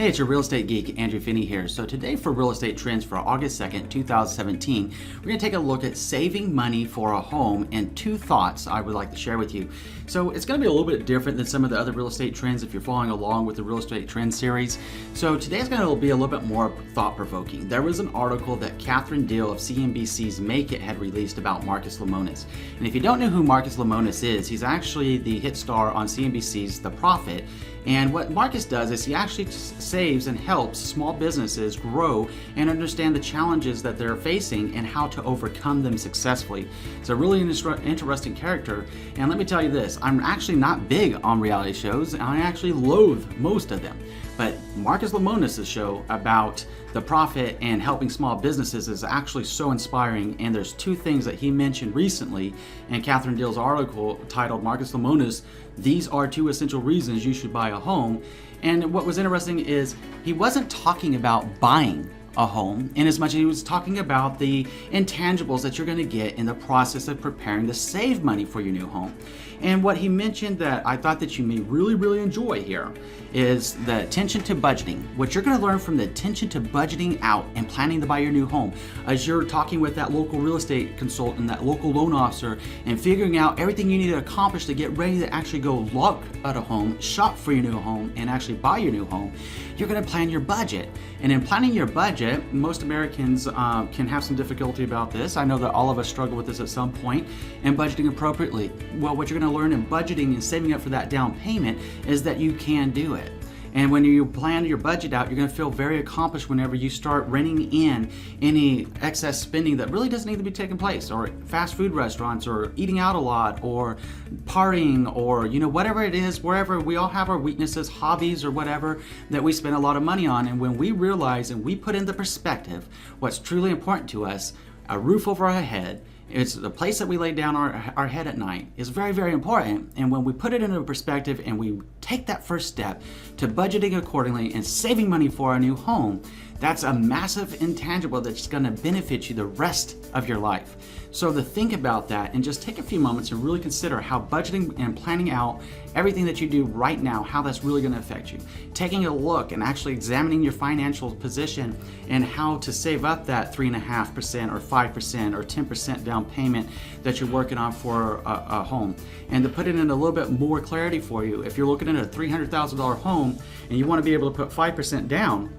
Hey, it's your real estate geek, Andrew Finney here. So today for Real Estate Trends for August 2nd, 2017, we're going to take a look at saving money for a home and two thoughts I would like to share with you. So it's going to be a little bit different than some of the other real estate trends if you're following along with the Real Estate Trends series. So today's going to be a little bit more thought-provoking. There was an article that Catherine Deal of CNBC's Make It had released about Marcus Lemonis. And if you don't know who Marcus Lemonis is, he's actually the hit star on CNBC's The Profit. And what Marcus does is he actually saves and helps small businesses grow and understand the challenges that they're facing and how to overcome them successfully. It's a really interesting character. And let me tell you this, I'm actually not big on reality shows. I actually loathe most of them. But Marcus Lemonis' show about the profit and helping small businesses is actually so inspiring. And there's two things that he mentioned recently in Catherine Deal's article titled Marcus Lemonis, These Are Two Essential Reasons You Should Buy a Home. And what was interesting is he wasn't talking about buying a home in as much as he was talking about the intangibles that you're going to get in the process of preparing to save money for your new home. And what he mentioned that I thought that you may really enjoy here is the attention to budgeting. What you're going to learn from the attention to budgeting out and planning to buy your new home as you're talking with that local real estate consultant, that local loan officer, and figuring out everything you need to accomplish to get ready to actually go look at a home, shop for your new home, and actually buy your new home. You're going to plan your budget. And in planning your budget, most Americans can have some difficulty about this. I know that all of us struggle with this at some point, and budgeting appropriately. Well, what you're going to learn in budgeting and saving up for that down payment is that you can do it. And when you plan your budget out, you're going to feel very accomplished whenever you start reining in any excess spending that really doesn't need to be taking place, or fast food restaurants, or eating out a lot, or partying, or whatever it is, wherever we all have our weaknesses, hobbies, or whatever that we spend a lot of money on. And when we realize and we put into perspective what's truly important to us, a roof over our head, it's the place that we lay down our head at night is very important. And when we put it into perspective and we take that first step to budgeting accordingly and saving money for our new home, that's a massive intangible that's going to benefit you the rest of your life. So to think about that and just take a few moments and really consider how budgeting and planning out everything that you do right now, how that's really going to affect you. Taking a look and actually examining your financial position and how to save up that 3.5% or 5% or 10% down payment that you're working on for a home. And to put it in a little bit more clarity for you, if you're looking at a $300,000 home and you want to be able to put 5% down,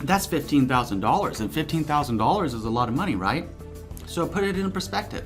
that's $15,000, and $15,000 is a lot of money, right? So put it in perspective.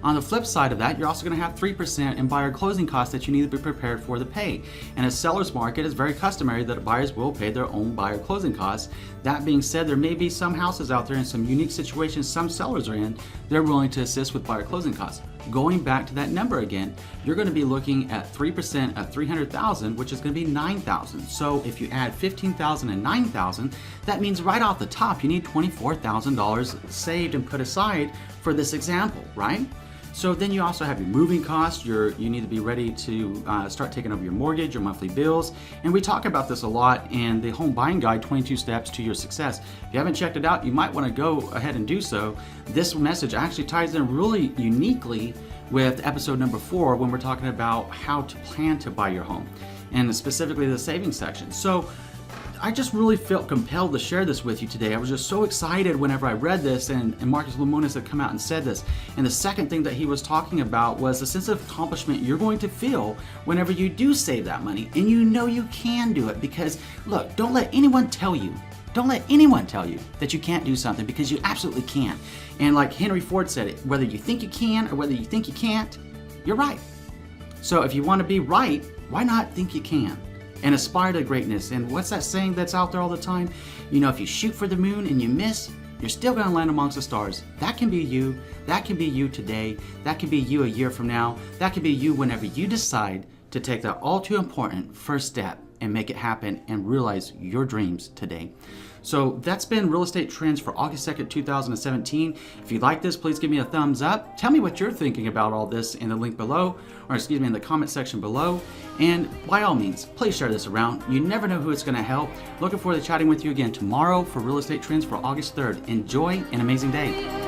On the flip side of that, you're also going to have 3% in buyer closing costs that you need to be prepared for to pay. And a seller's market, it's very customary that buyers will pay their own buyer closing costs. That being said, there may be some houses out there in some unique situations some sellers are in, they're willing to assist with buyer closing costs. Going back to that number again, you're going to be looking at 3% of $300,000, which is going to be $9,000. So if you add $15,000 and $9,000, that means right off the top you need $24,000 saved and put aside for this example, right? So then you also have your moving costs. You need to be ready to start taking over your mortgage, your monthly bills. And we talk about this a lot in the Home Buying Guide, 22 Steps to Your Success. If you haven't checked it out, you might want to go ahead and do so. This message actually ties in really uniquely with episode number 4 when we're talking about how to plan to buy your home, and specifically the savings section. So I just really felt compelled to share this with you today. I was just so excited whenever I read this and Marcus Lemonis had come out and said this. And the second thing that he was talking about was the sense of accomplishment you're going to feel whenever you do save that money. And you know you can do it because, look, don't let anyone tell you that you can't do something, because you absolutely can. And like Henry Ford said it, whether you think you can or whether you think you can't, you're right. So if you want to be right, why not think you can? And aspire to greatness. And what's that saying that's out there all the time? If you shoot for the moon and you miss, you're still going to land amongst the stars. That can be you. That can be you today. That can be you a year from now. That can be you whenever you decide to take that all too important first step and make it happen and realize your dreams today. So that's been Real Estate Trends for August 2nd, 2017. If you like this, please give me a thumbs up. Tell me what you're thinking about all this in the link below, or in the comment section below. And by all means, please share this around. You never know who it's going to help. Looking forward to chatting with you again tomorrow for Real Estate Trends for August 3rd. Enjoy an amazing day.